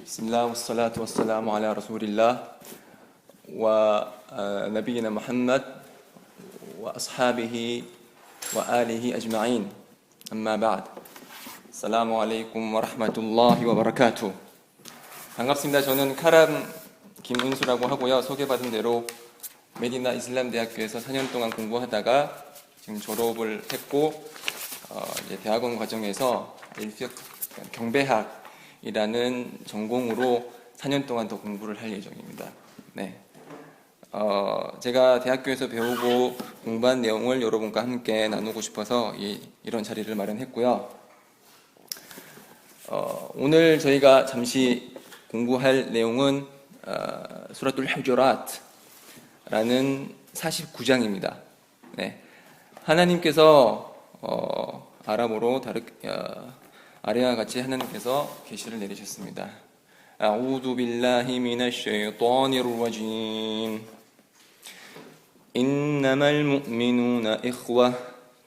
بسم الله والصلاة والسلام على رسول الله ونبينا محمد وأصحابه وآله أجمعين أما بعد السلام عليكم ورحمة الله وبركاته. 반갑습니다. 저는 카람 김은수라고 하고요. 소개받은 대로 메디나 이슬람 대학교에서 4년 동안 공부하다가 지금 졸업을 했고 이제 대학원 과정에서 경배학이라는 전공으로 4년 동안 더 공부를 할 예정입니다. 네. 제가 대학교에서 배우고 공부한 내용을 여러분과 함께 나누고 싶어서 이런 자리를 마련했고요. 오늘 저희가 잠시 공부할 내용은 수라tul 후주라트라는 49장입니다. 네. 하나님께서 아랍어로 아래와 같이 하나님께서 계시를 내리셨습니다. 아우두 빌라히 미나쉬 셔이ጣ니르 라짐. 인나말 무미누나 이ഖ와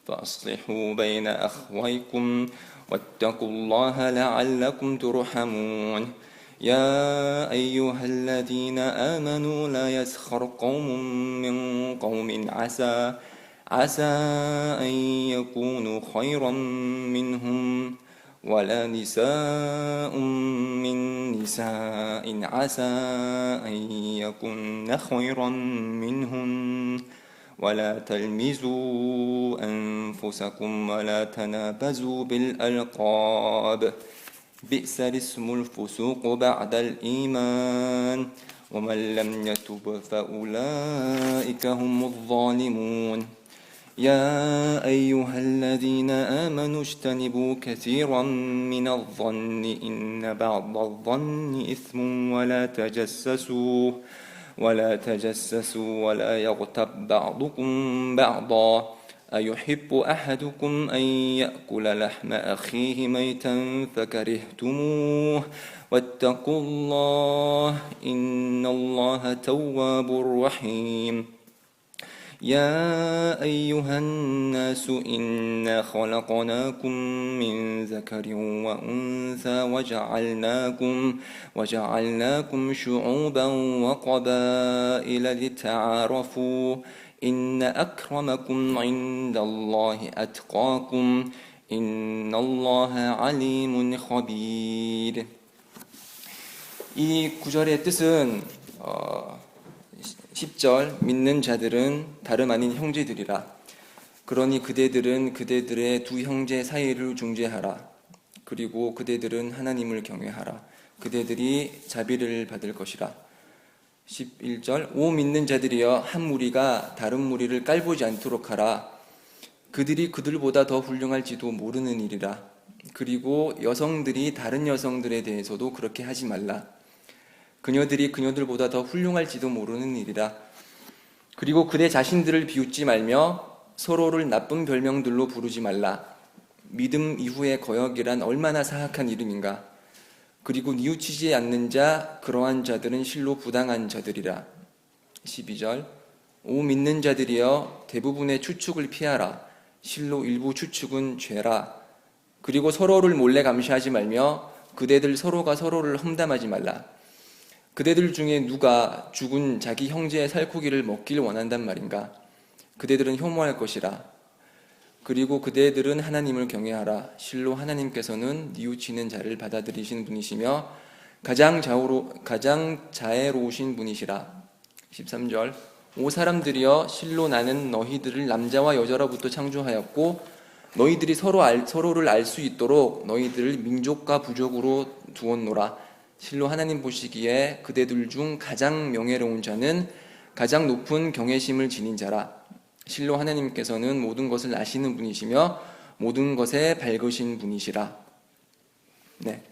파슬리후 베이나 아khwaykum wattaqullaha la'allakum turhamun. يا أيها الذين آمنوا لا يسخر قوم من قوم عسى أن يكونوا خيرا منهم ولا نساء من نساء عسى أن يكن خيرا منهن ولا تلمزوا أنفسكم ولا تنابزوا بالألقاب بئس الاسم الفسوق بعد الإيمان ومن لم يتب فأولئك هم الظالمون. يا أيها الذين آمنوا اجتنبوا كثيرا من الظن إن بعض الظن إثم ولا تجسسوا ولا يغتب بعضكم بعضا أيحب أحدكم أن يأكل لحم أخيه ميتا فكرهتموه واتقوا الله إن الله تواب رحيم. يا أيها الناس إنا خلقناكم من ذكر وأنثى وجعلناكم شعوبا وقبائل لتعارفوا إن أكرمكم عند الله أتقاكم إن الله عليم خبير. 이 구절의 뜻은 10절 믿는 자들은 다름 아닌 형제들이라. 그러니 그대들은 그대들의 두 형제 사이를 중재하라. 그리고 그대들은 하나님을 경외하라. 그대들이 자비를 받을 것이라. 11절 오 믿는 자들이여 한 무리가 다른 무리를 깔보지 않도록 하라. 그들이 그들보다 더 훌륭할지도 모르는 일이라. 그리고 여성들이 다른 여성들에 대해서도 그렇게 하지 말라. 그녀들이 그녀들보다 더 훌륭할지도 모르는 일이라. 그리고 그대 자신들을 비웃지 말며 서로를 나쁜 별명들로 부르지 말라. 믿음 이후의 거역이란 얼마나 사악한 이름인가. 그리고 뉘우치지 않는 자 그러한 자들은 실로 부당한 자들이라. 12절 오 믿는 자들이여 대부분의 추측을 피하라. 실로 일부 추측은 죄라. 그리고 서로를 몰래 감시하지 말며 그대들 서로가 서로를 험담하지 말라. 그대들 중에 누가 죽은 자기 형제의 살코기를 먹길 원한단 말인가. 그대들은 혐오할 것이라. 그리고 그대들은 하나님을 경외하라. 실로 하나님께서는 뉘우치는 자를 받아들이신 분이시며 가장 자애로우신 분이시라. 13절 오 사람들이여 실로 나는 너희들을 남자와 여자로부터 창조하였고 너희들이 서로를 알 수 있도록 너희들을 민족과 부족으로 두었노라. 실로 하나님 보시기에 그대들 중 가장 명예로운 자는 가장 높은 경외심을 지닌 자라. 실로 하나님께서는 모든 것을 아시는 분이시며 모든 것에 밝으신 분이시라. 네.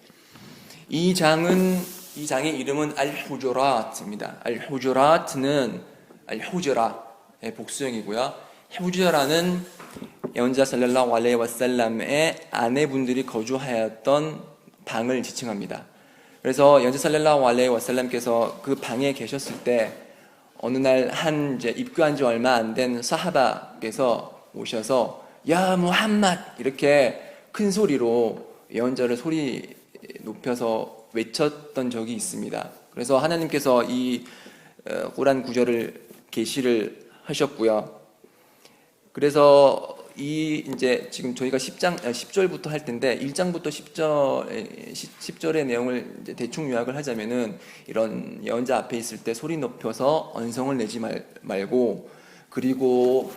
이 장의 이름은 알후주라트입니다. 알후주라트는 알후주라의 복수형이고요. 후주라는 예언자 살랄라후 알레이히 와살람의 아내분들이 거주하였던 방을 지칭합니다. 그래서 예언자 살랄라후 알레이히 와살람께서 그 방에 계셨을 때 어느 날 이제 입교한 지 얼마 안 된 사하바께서 오셔서 야 무함맛 이렇게 큰 소리로 예언자를 높여서 외쳤던 적이 있습니다. 그래서 하나님께서 이 꾸란 구절을 계시를 하셨고요. 그래서 이제 지금 저희가 10절부터 할 텐데 1장부터 10절의 내용을 이제 대충 요약을 하자면은 이런 예언자 앞에 있을 때 소리 높여서 언성을 내지 말고, 그리고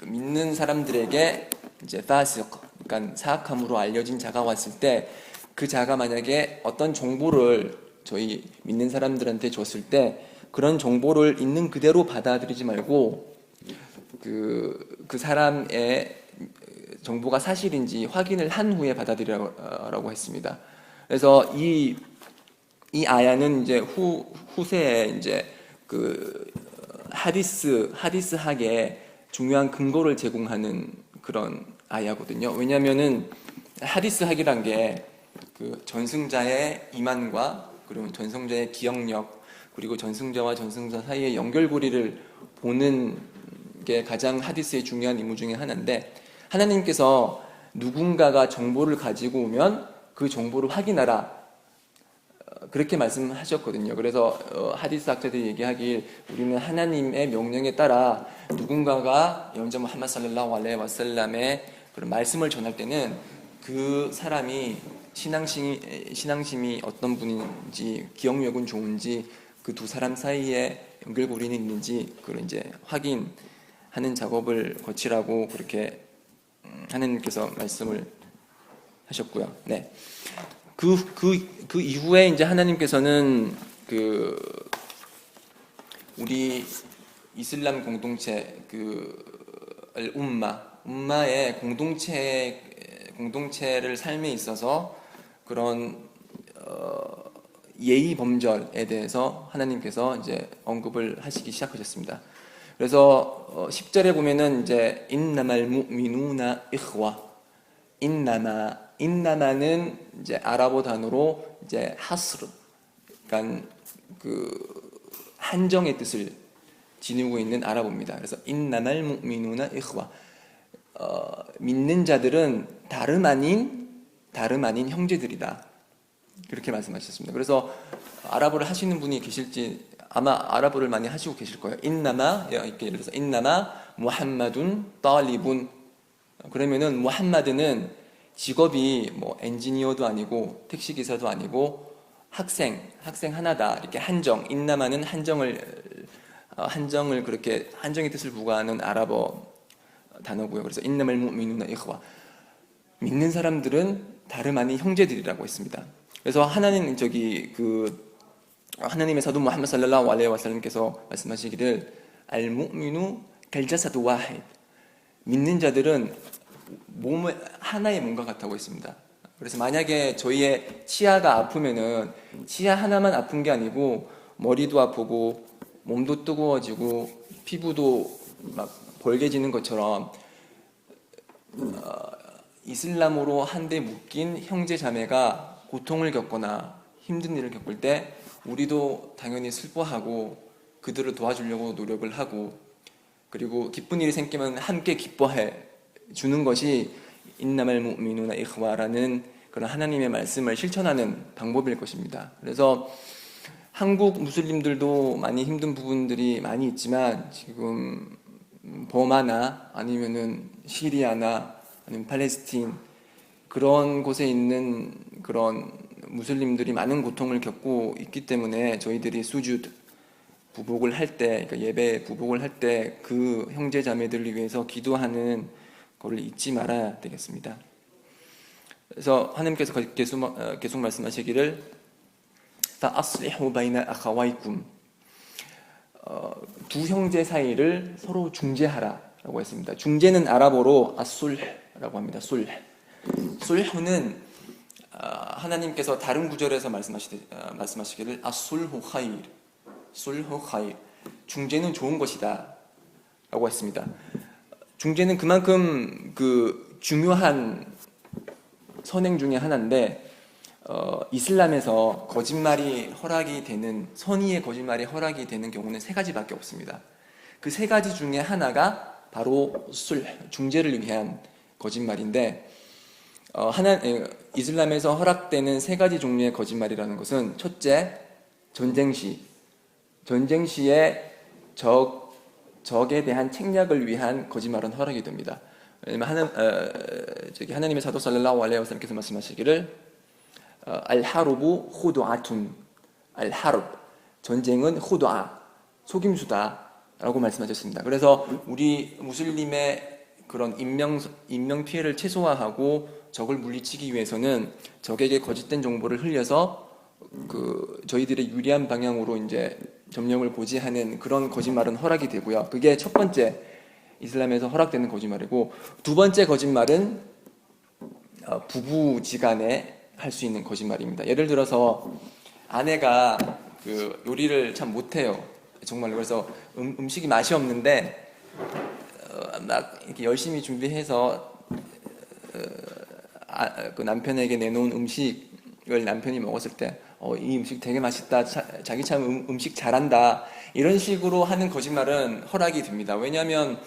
믿는 사람들에게 이제 파시q, 그러니까 사악함으로 알려진 자가 왔을 때 그 자가 만약에 어떤 정보를 저희 믿는 사람들한테 줬을 때 그런 정보를 있는 그대로 받아들이지 말고 그 사람의 정보가 사실인지 확인을 한 후에 받아들이라고 했습니다. 그래서 이 아야는 이제 후세에 이제 그 하디스학에 중요한 근거를 제공하는 그런 아야거든요. 왜냐하면은 하디스학이란 게 그 전승자의 이만과 그리고 전승자의 기억력, 그리고 전승자와 전승자 사이의 연결고리를 보는 게 가장 하디스의 중요한 임무 중에 하나인데, 하나님께서 누군가가 정보를 가지고 오면 그 정보를 확인하라, 그렇게 말씀하셨거든요. 그래서 하디스 학자들이 얘기하길 우리는 하나님의 명령에 따라 누군가가 예언자 무함마드 살랄라후 알레이히 와살람의 그런 말씀을 전할 때는 그 사람이 신앙심이 어떤 분인지, 기억력은 좋은지, 그 두 사람 사이에 연결고리는 있는지 그걸 이제 확인하는 작업을 거치라고 그렇게 하나님께서 말씀을 하셨고요. 네. 그 이후에 이제 하나님께서는 우리 이슬람 공동체 umma의 공동체를 삶에 있어서 그런 예의 범절에 대해서 하나님께서 이제 언급을 하시기 시작하셨습니다. 그래서 10절에 보면은 이제 인나말 무미누나 이흐와, 인나마는 이제 아랍어 단어로 이제 하스르, 그러니까 한정의 뜻을 지니고 있는 아랍어입니다. 그래서 인나말 무미누나 이흐와, 믿는 자들은 다름 아닌 형제들이다, 그렇게 말씀하셨습니다. 그래서 아랍어를 하시는 분이 계실지 아마 아랍어를 많이 하시고 계실 거예요. 인나마, 이렇게 예를 들어서 인나마 무함마둔 딸리분, 그러면은 무함마드는 직업이 뭐 엔지니어도 아니고 택시 기사도 아니고 학생 하나다, 이렇게 한정, 인나마는 한정을 그렇게 한정의 뜻을 부과하는 아랍어 단어고요. 그래서 인나말 무미누나 이흐와, 믿는 사람들은 다름 아닌 형제들이라고 했습니다. 그래서 하나님의 사도 무함마드 살랄라후 알레이히 와살람께서 말씀하시기를 알무미누 갈자사두 와히드, 믿는 자들은 몸의 하나의 몸과 같다고 했습니다. 그래서 만약에 저희의 치아가 아프면은 치아 하나만 아픈 게 아니고 머리도 아프고 몸도 뜨거워지고 피부도 막 벌게지는 것처럼 이슬람으로 한데 묶인 형제 자매가 고통을 겪거나 힘든 일을 겪을 때 우리도 당연히 슬퍼하고 그들을 도와주려고 노력을 하고, 그리고 기쁜 일이 생기면 함께 기뻐해 주는 것이 인나말 무미누나 이흐와라는 그런 하나님의 말씀을 실천하는 방법일 것입니다. 그래서 한국 무슬림들도 많이 힘든 부분들이 많이 있지만 지금 버마나 아니면은 시리아나 아니면 팔레스틴, 그런 곳에 있는 그런 무슬림들이 많은 고통을 겪고 있기 때문에 저희들이 수주드, 부복을 할 때, 그러니까 예배 부복을 할 때 그 형제 자매들을 위해서 기도하는 것을 잊지 말아야 되겠습니다. 그래서 하나님께서 계속 말씀하시기를 فَأَصْلِحُوا بَيْنَ أَخَوَيْكُمْ, 두 형제 사이를 서로 중재하라라고 했습니다. 중재는 아랍어로 아술라고 합니다. 술후는 하나님께서 다른 구절에서 말씀하시기를 아술후 카իր, 중재는 좋은 것이다 라고 했습니다. 중재는 그만큼 중요한 선행 중에 하나인데, 이슬람에서 선의의 거짓말이 허락이 되는 경우는 세 가지밖에 없습니다. 그 세 가지 중에 하나가 바로 중재를 위한 거짓말인데, 이슬람에서 허락되는 세 가지 종류의 거짓말이라는 것은 첫째, 전쟁 시에 적에 대한 책략을 위한 거짓말은 허락이 됩니다. 왜냐면 하나님의 사도 살랄라후 알레이히 와살람께서 말씀하시기를 알하루부 후두아툰 알하룹 전쟁은 후두아 속임수다라고 말씀하셨습니다. 그래서 우리 무슬림의 그런 인명 피해를 최소화하고 적을 물리치기 위해서는 적에게 거짓된 정보를 흘려서 저희들의 유리한 방향으로 이제 점령을 고지하는 그런 거짓말은 허락이 되고요. 그게 첫 번째 이슬람에서 허락되는 거짓말이고, 두 번째 거짓말은 부부지간에 할 수 있는 거짓말입니다. 예를 들어서 아내가 요리를 참 못해요. 정말로. 그래서 음식이 맛이 없는데 막 이렇게 열심히 준비해서 그 남편에게 내놓은 음식을 남편이 먹었을 때 이 음식 되게 맛있다. 자기 참 음식 잘한다. 이런 식으로 하는 거짓말은 허락이 됩니다. 왜냐하면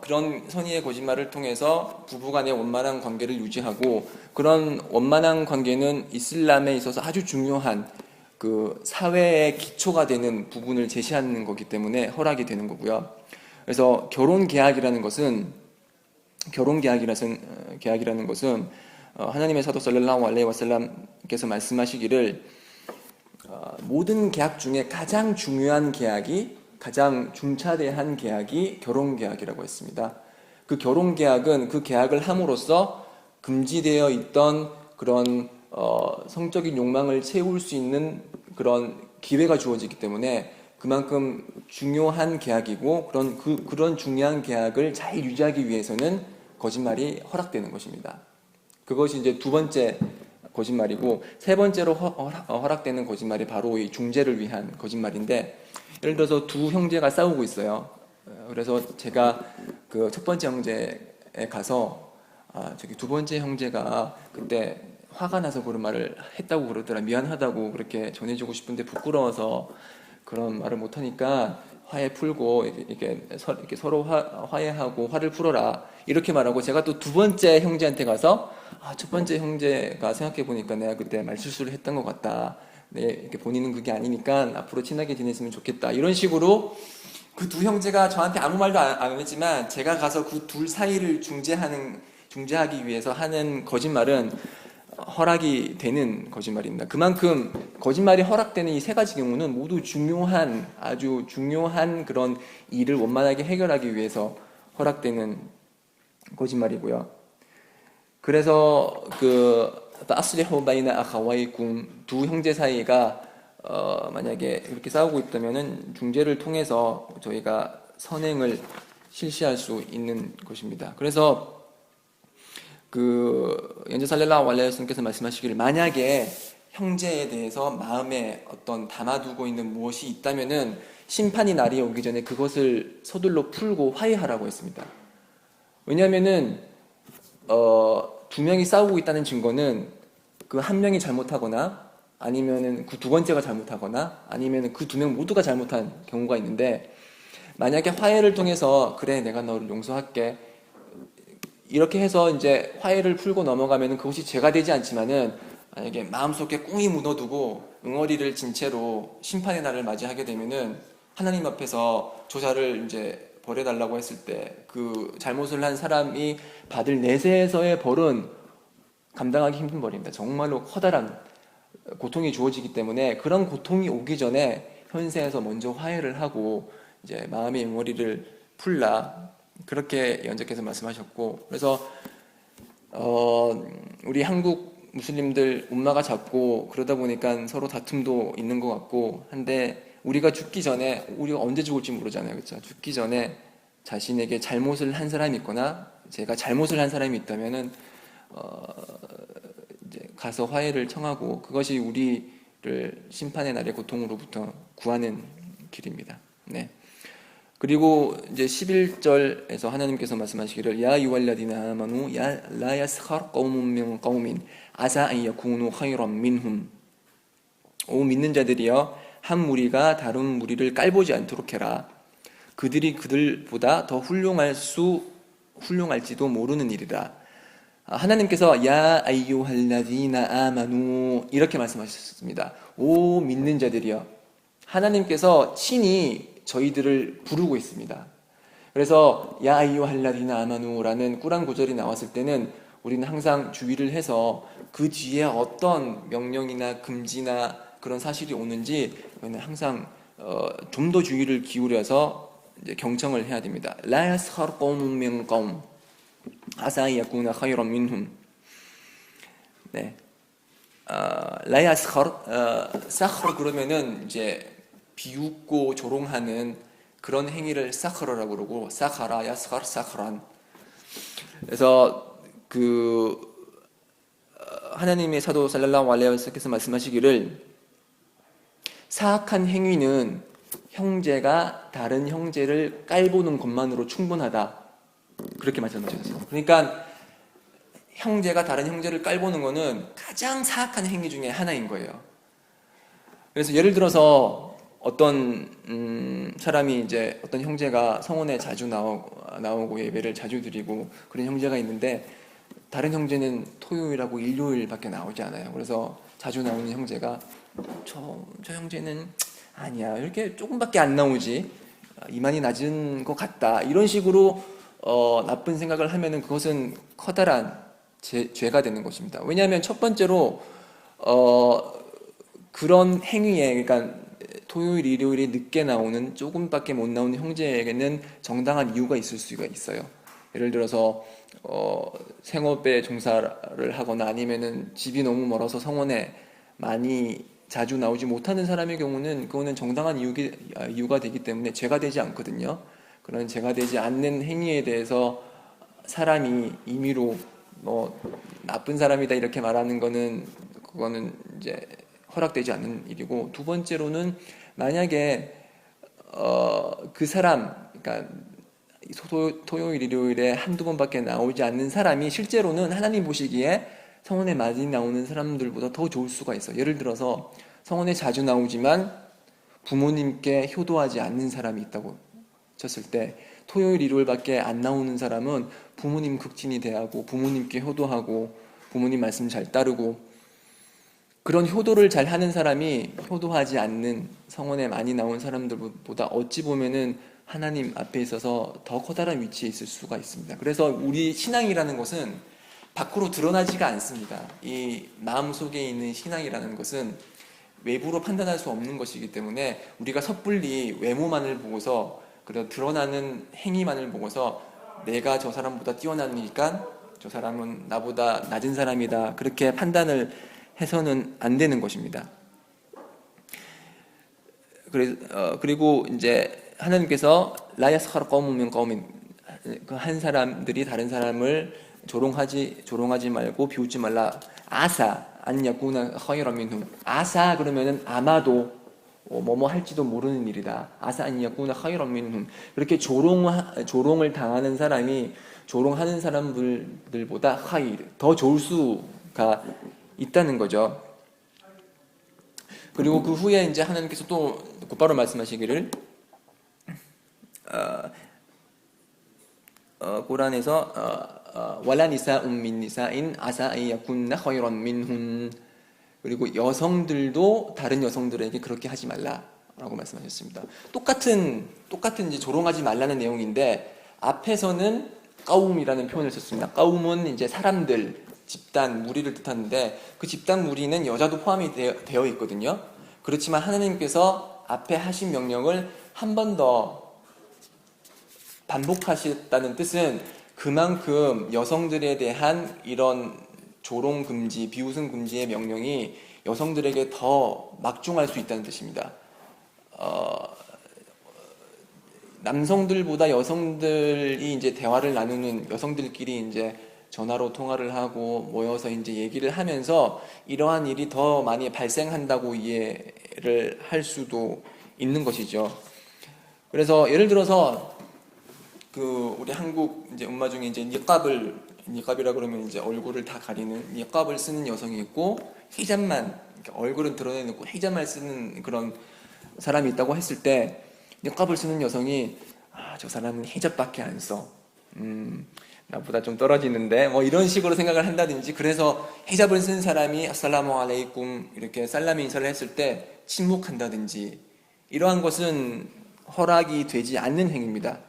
그런 선의의 거짓말을 통해서 부부간의 원만한 관계를 유지하고, 그런 원만한 관계는 이슬람에 있어서 아주 중요한 그 사회의 기초가 되는 부분을 제시하는 거기 때문에 허락이 되는 거고요. 그래서 결혼 계약이라는 것은 하나님의 사도 살랄라후 알레이히 와살람께서 말씀하시기를 모든 계약 중에 가장 중요한 계약이, 가장 중차대한 계약이 결혼 계약이라고 했습니다. 그 결혼 계약은 그 계약을 함으로써 금지되어 있던 그런 성적인 욕망을 채울 수 있는 그런 기회가 주어지기 때문에 그만큼 중요한 계약이고, 그런 중요한 계약을 잘 유지하기 위해서는 거짓말이 허락되는 것입니다. 그것이 이제 두 번째 거짓말이고, 세 번째로 허락되는 거짓말이 바로 이 중재를 위한 거짓말인데, 예를 들어서 두 형제가 싸우고 있어요. 그래서 제가 그 첫 번째 형제에 가서 저기 두 번째 형제가 그때 화가 나서 그런 말을 했다고 그러더라. 미안하다고 그렇게 전해주고 싶은데 부끄러워서 그런 말을 못하니까 화해 풀고 이렇게 서로 화해하고 화를 풀어라, 이렇게 말하고, 제가 또 두 번째 형제한테 가서 첫 번째 형제가 생각해 보니까 내가 그때 말실수를 했던 것 같다. 이렇게 본인은 그게 아니니까 앞으로 친하게 지냈으면 좋겠다. 이런 식으로 그 두 형제가 저한테 아무 말도 안 했지만 제가 가서 그 둘 사이를 중재하기 위해서 하는 거짓말은 허락이 되는 거짓말입니다. 그만큼 거짓말이 허락되는 이 세 가지 경우는 모두 아주 중요한 그런 일을 원만하게 해결하기 위해서 허락되는 거짓말이고요. 그래서 아슬리후 바이나 아카와이쿰, 두 형제 사이가 만약에 이렇게 싸우고 있다면은 중재를 통해서 저희가 선행을 실시할 수 있는 것입니다. 그래서 연재 살랄라후 알레이히 와살lam께서 말씀하시기를, 만약에 형제에 대해서 마음에 어떤 담아두고 있는 무엇이 있다면은 심판이 날이 오기 전에 그것을 서둘러 풀고 화해하라고 했습니다. 왜냐하면은 두 명이 싸우고 있다는 증거는 그 한 명이 잘못하거나, 아니면은 그 두 번째가 잘못하거나, 아니면은 그 두 명 모두가 잘못한 경우가 있는데, 만약에 화해를 통해서 그래 내가 너를 용서할게 이렇게 해서 이제 화해를 풀고 넘어가면은 그것이 죄가 되지 않지만은, 만약에 마음속에 꽁히 묻어두고 응어리를 진 채로 심판의 날을 맞이하게 되면은 하나님 앞에서 조사를 이제 벌여달라고 했을 때 그 잘못을 한 사람이 받을 내세에서의 벌은 감당하기 힘든 벌입니다. 정말로 커다란 고통이 주어지기 때문에, 그런 고통이 오기 전에 현세에서 먼저 화해를 하고 이제 마음의 응어리를 풀라, 그렇게 연재께서 말씀하셨고, 그래서 우리 한국 무슬림들 움마가 작고 그러다 보니까 서로 다툼도 있는 것 같고 한데, 우리가 죽기 전에, 우리가 언제 죽을지 모르잖아요, 그렇죠? 죽기 전에 자신에게 잘못을 한 사람이 있거나 제가 잘못을 한 사람이 있다면은 이제 가서 화해를 청하고, 그것이 우리를 심판의 날의 고통으로부터 구하는 길입니다. 네. 그리고 이제 11절에서 하나님께서 말씀하시기를, 야 아이유할라디나 아마누 라 야스խar qawmun min qawmin 아사 안 야쿠누 khayran minhum. 오 믿는 자들이여, 한 무리가 다른 무리를 깔보지 않도록 해라. 그들이 그들보다 더 훌륭할지도 모르는 일이라. 하나님께서 야 아이유할라디나 아마누 이렇게 말씀하셨습니다. 오 믿는 자들이여. 하나님께서 친히 저희들을 부르고 있습니다. 그래서 야 아이유할라디나 아마누라는 꾸란 구절이 나왔을 때는 우리는 항상 주의를 해서 그 뒤에 어떤 명령이나 금지나 그런 사실이 오는지 항상 좀 더 주의를 기울여서 이제 경청을 해야 됩니다. 라 야스խar qawmun min qawm 아사 안 야쿠나 khayran minhum. 네. 라 야스խar 사խ르 그러면은 이제 비웃고 조롱하는 그런 행위를 사խ르라고 그러고 사카라 야스խar 사խ란. 그래서 하나님의 사도 살랄라후 알레이히 와살lam께서 말씀하시기를 사악한 행위는 형제가 다른 형제를 깔보는 것만으로 충분하다. 그렇게 말씀하셨어요. 그러니까 형제가 다른 형제를 깔보는 거는 가장 사악한 행위 중에 하나인 거예요. 그래서 예를 들어서 어떤 사람이 이제 어떤 형제가 성원에 자주 나오고 예배를 자주 드리고 그런 형제가 있는데 다른 형제는 토요일하고 일요일밖에 나오지 않아요. 그래서 자주 나오는 형제가 저 형제는 아니야 이렇게 조금밖에 안 나오지 이만이 낮은 것 같다 이런 식으로 나쁜 생각을 하면은 그것은 커다란 죄가 되는 것입니다. 왜냐하면 첫 번째로 그런 행위에 그러니까 토요일 일요일에 늦게 나오는 조금밖에 못 나오는 형제에게는 정당한 이유가 있을 수가 있어요. 예를 들어서 생업에 종사를 하거나 아니면은 집이 너무 멀어서 성원에 많이 자주 나오지 못하는 사람의 경우는 그거는 정당한 이유가 되기 때문에 죄가 되지 않거든요. 그런 죄가 되지 않는 행위에 대해서 사람이 임의로 나쁜 사람이다 이렇게 말하는 거는 그거는 이제 허락되지 않는 일이고 두 번째로는 만약에 그 사람 그러니까 토요일 일요일에 한두 번밖에 나오지 않는 사람이 실제로는 하나님 보시기에 성원에 많이 나오는 사람들보다 더 좋을 수가 있어. 예를 들어서 성원에 자주 나오지만 부모님께 효도하지 않는 사람이 있다고 쳤을 때 토요일 일요일밖에 안 나오는 사람은 부모님 극진히 대하고 부모님께 효도하고 부모님 말씀 잘 따르고 그런 효도를 잘 하는 사람이 효도하지 않는 성원에 많이 나온 사람들보다 어찌 보면은 하나님 앞에 있어서 더 커다란 위치에 있을 수가 있습니다. 그래서 우리 신앙이라는 것은 밖으로 드러나지가 않습니다. 이 마음속에 있는 신앙이라는 것은 외부로 판단할 수 없는 것이기 때문에 우리가 섣불리 외모만을 보고서 그리고 드러나는 행위만을 보고서 내가 저 사람보다 뛰어나니까 저 사람은 나보다 낮은 사람이다 그렇게 판단을 해서는 안 되는 것입니다. 그리고 이제 하나님께서 라 야스խar qawmun min qawmin 한 사람들이 다른 사람을 조롱하지 말고 비웃지 말라. 아사 안 야쿠나 khayran minhum. 아사 그러면은 아마도 뭐뭐 할지도 모르는 일이다. 아사 안 야쿠나 khayran minhum. 그렇게 조롱을 당하는 사람이 조롱하는 사람들보다 khayr 더 좋을 수가 있다는 거죠. 그리고 그 후에 이제 하나님께서 또 곧바로 말씀하시기를 꾸란에서 왈라 니사움 민 니사인 아사 안 야쿤나 khayran minhun. 그리고 여성들도 다른 여성들에게 그렇게 하지 말라라고 말씀하셨습니다. 똑같은 이제 조롱하지 말라는 내용인데 앞에서는 까움이라는 표현을 썼습니다. 까움은 이제 사람들, 집단, 무리를 뜻하는데 그 집단 무리는 여자도 포함이 되어 있거든요. 그렇지만 하나님께서 앞에 하신 명령을 한 번 더 반복하셨다는 뜻은 그만큼 여성들에 대한 이런 조롱 금지, 비웃음 금지의 명령이 여성들에게 더 막중할 수 있다는 뜻입니다. 남성들보다 여성들이 이제 대화를 나누는 여성들끼리 이제 전화로 통화를 하고 모여서 이제 얘기를 하면서 이러한 일이 더 많이 발생한다고 이해를 할 수도 있는 것이죠. 그래서 예를 들어서 우리 한국 이제 음마 중에 이제 니캅이라 그러면 이제 얼굴을 다 가리는 니캅을 쓰는 여성이 있고 히잡만 얼굴은 드러내놓고 히잡만 쓰는 그런 사람이 있다고 했을 때 니캅을 쓰는 여성이 저 사람은 히잡밖에 안 써. 나보다 좀 떨어지는데 뭐 이런 식으로 생각을 한다든지 그래서 히잡을 쓴 사람이 아살라무 알레이쿰 이렇게 살라미 인사를 했을 때 침묵한다든지 이러한 것은 허락이 되지 않는 행위입니다.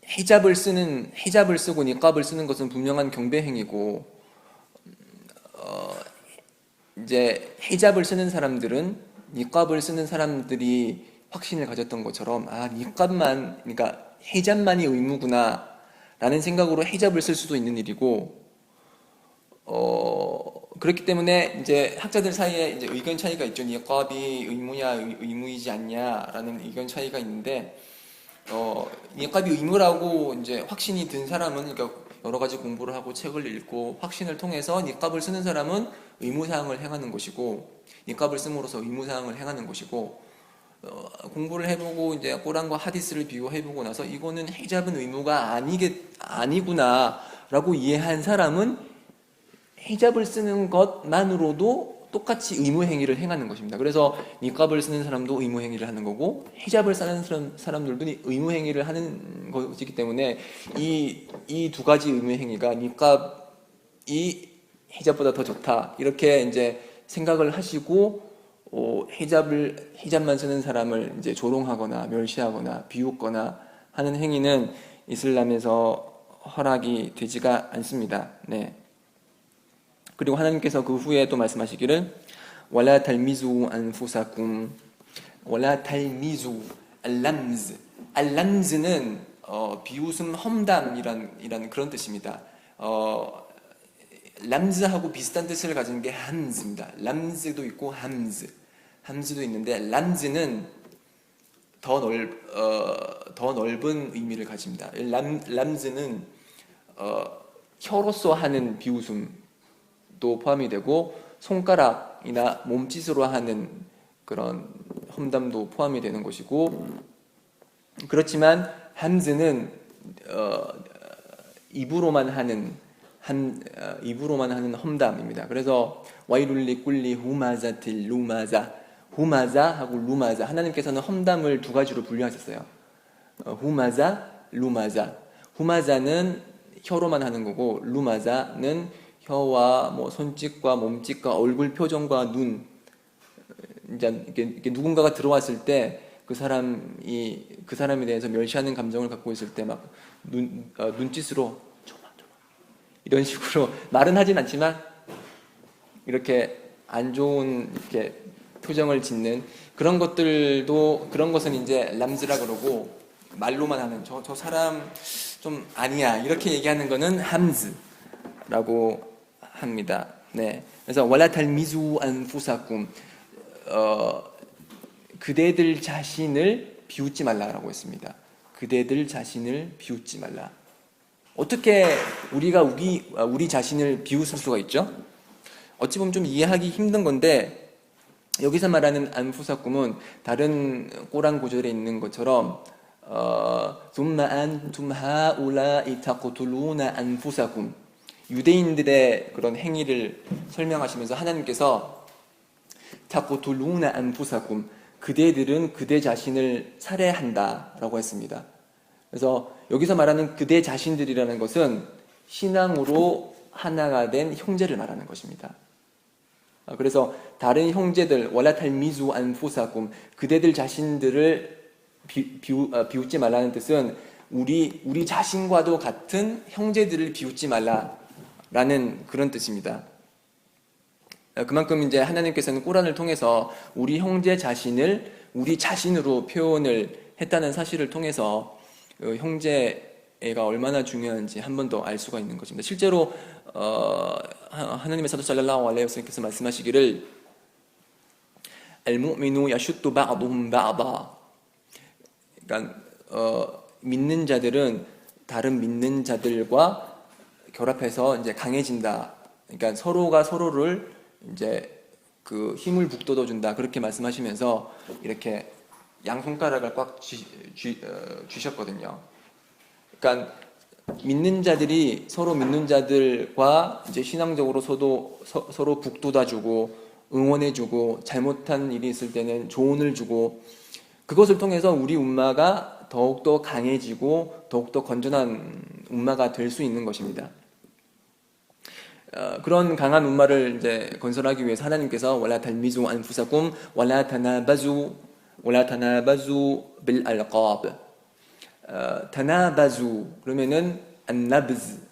히잡을 쓰고 니캅을 쓰는 것은 분명한 경배 행위고 이제 히잡을 쓰는 사람들은 니캅을 쓰는 사람들이 확신을 가졌던 것처럼 니캅만 그러니까 히잡만이 의무구나라는 생각으로 히잡을 쓸 수도 있는 일이고 그렇기 때문에 이제 학자들 사이에 이제 의견 차이가 있죠. 니캅이 의무냐 의무이지 않냐라는 의견 차이가 있는데 니캅이 의무라고 이제 확신이 든 사람은 그러니까 여러 가지 공부를 하고 책을 읽고 확신을 통해서 니캅을 쓰는 사람은 의무사항을 행하는 것이고 니캅을 씀으로써 의무사항을 행하는 것이고 공부를 해보고 이제 꼬란과 하디스를 비교해보고 나서 이거는 히잡은 의무가 아니구나라고 이해한 사람은 히잡을 쓰는 것만으로도 똑같이 의무 행위를 행하는 것입니다. 그래서 니캅을 쓰는 사람도 의무 행위를 하는 거고 히잡을 쓰는 사람들도 의무 행위를 하는 것이기 때문에 이 두 가지 의무 행위가 니캅이 히잡보다 더 좋다 이렇게 이제 생각을 하시고 히잡만 쓰는 사람을 이제 조롱하거나 멸시하거나 비웃거나 하는 행위는 이슬람에서 허락이 되지가 않습니다. 네. 그리고 하나님께서 그 후에 또 말씀하시기를 وَلَا تَلْمِزُوا أَنفُسَكُمْ وَلَا تَلْمِزُوا 알람즈는 비웃음 험담이란 그런 뜻입니다. 람즈하고 비슷한 뜻을 가진 게 함즈입니다. 람즈도 있고 함즈도 있는데 람즈는 더 넓은 의미를 가집니다. 람즈는 혀로서 하는 비웃음도 포함이 되고 손가락이나 몸짓으로 하는 그런 험담도 포함이 되는 것이고 그렇지만 함즈는 입으로만 하는 험담입니다. 그래서 와이룰리 꿀리 후마자틸 루마자 후마자하고 루마자 하나님께서는 험담을 두 가지로 분류하셨어요. 후마자, 루마자. 후마자는 혀로만 하는 거고 루마자는 혀와 뭐 손짓과 몸짓과 얼굴 표정과 눈 이제 이렇게 누군가가 들어왔을 때 그 사람에 대해서 멸시하는 감정을 갖고 있을 때 막 눈짓으로 이런 식으로 말은 하진 않지만 이렇게 안 좋은 이렇게 표정을 짓는 그런 것은 이제 람즈라 그러고 말로만 하는 저 사람 좀 아니야 이렇게 얘기하는 거는 함즈라고 합니다. 네. 그래서 wala talmizu anfusakum 그대들 자신을 비웃지 말라라고 했습니다. 그대들 자신을 비웃지 말라. 어떻게 우리가 우리 자신을 비웃을 수가 있죠? 어찌 보면 좀 이해하기 힘든 건데 여기서 말하는 안푸사꿈은 다른 꼬란 구절에 있는 것처럼 ثم أنتم هؤلاء تقتلون أنفسكم 유대인들의 그런 행위를 설명하시면서 하나님께서 تقتلون أنفسكم 그대들은 그대 자신을 살해한다라고 했습니다. 그래서 여기서 말하는 그대 자신들이라는 것은 신앙으로 하나가 된 형제를 말하는 것입니다. 그래서 다른 형제들 wala talmizu anfusakum 그대들 자신들을 비웃지 말라는 뜻은 우리 자신과도 같은 형제들을 비웃지 말라라는 그런 뜻입니다. 그만큼 이제 하나님께서는 꾸란을 통해서 우리 형제 자신을 우리 자신으로 표현을 했다는 사실을 통해서 형제가 얼마나 중요한지 한 번 더 알 수가 있는 것입니다. 실제로 하나님의 사도 살랄라후 알레이히 와살lam께서 말씀하시기를 알무미누 야슈뚜 바두흠 바다 그러니까 믿는 자들은 다른 믿는 자들과 결합해서 이제 강해진다. 그러니까 서로가 서로를 이제 그 힘을 북돋워 준다. 그렇게 말씀하시면서 이렇게 양손가락을 꽉 쥐셨거든요. 그러니까 믿는 자들이 서로 믿는 자들과 이제 신앙적으로 서로 북돋아주고 응원해주고 잘못한 일이 있을 때는 조언을 주고 그것을 통해서 우리 umma가 더욱더 강해지고 더욱더 건전한 umma가 될 수 있는 것입니다. 그런 강한 umma를 이제 건설하기 위해서 하나님께서 wala talmizu anfusakum wala tanabazu bil alqab. tanabazu 그러면은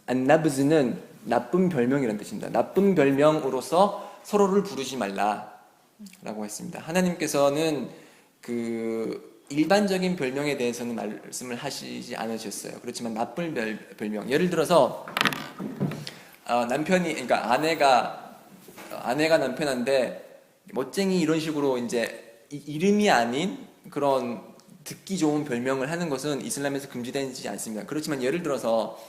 annabz는 나쁜 별명이라는 뜻입니다. 나쁜 별명으로서 서로를 부르지 말라라고 했습니다. 하나님께서는 그 일반적인 별명에 대해서는 말씀을 하시지 않으셨어요. 그렇지만 나쁜 별명, 예를 들어서 남편이, 그러니까 아내가 남편한테 멋쟁이 이런 식으로 이제 이름이 아닌 그런 듣기 좋은 별명을 하는 것은 이슬람에서 금지되지 않습니다. 그렇지만 예를 들어서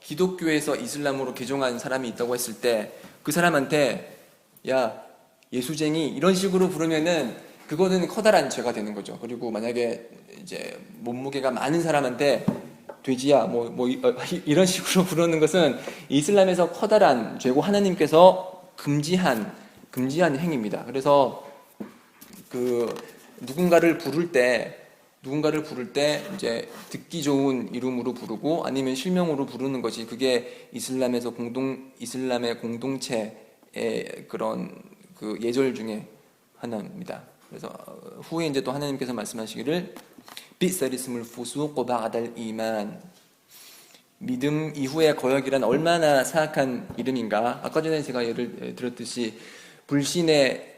기독교에서 이슬람으로 개종한 사람이 있다고 했을 때 그 사람한테 야 예수쟁이 이런 식으로 부르면은 그거는 커다란 죄가 되는 거죠. 그리고 만약에 이제 몸무게가 많은 사람한테 돼지야 이런 식으로 부르는 것은 이슬람에서 커다란 죄고 하나님께서 금지한 행위입니다. 그래서 그 누군가를 부를 때 이제 듣기 좋은 이름으로 부르고 아니면 실명으로 부르는 것이 그게 이슬람의 공동체의 그런 그 예절 중에 하나입니다. 그래서 후에 이제 또 하나님께서 말씀하시기를 비사리스물 fusuq ba'dal 이만, 믿음 이후의 거역이란 얼마나 사악한 이름인가. 아까 전에 제가 예를 들었듯이 불신의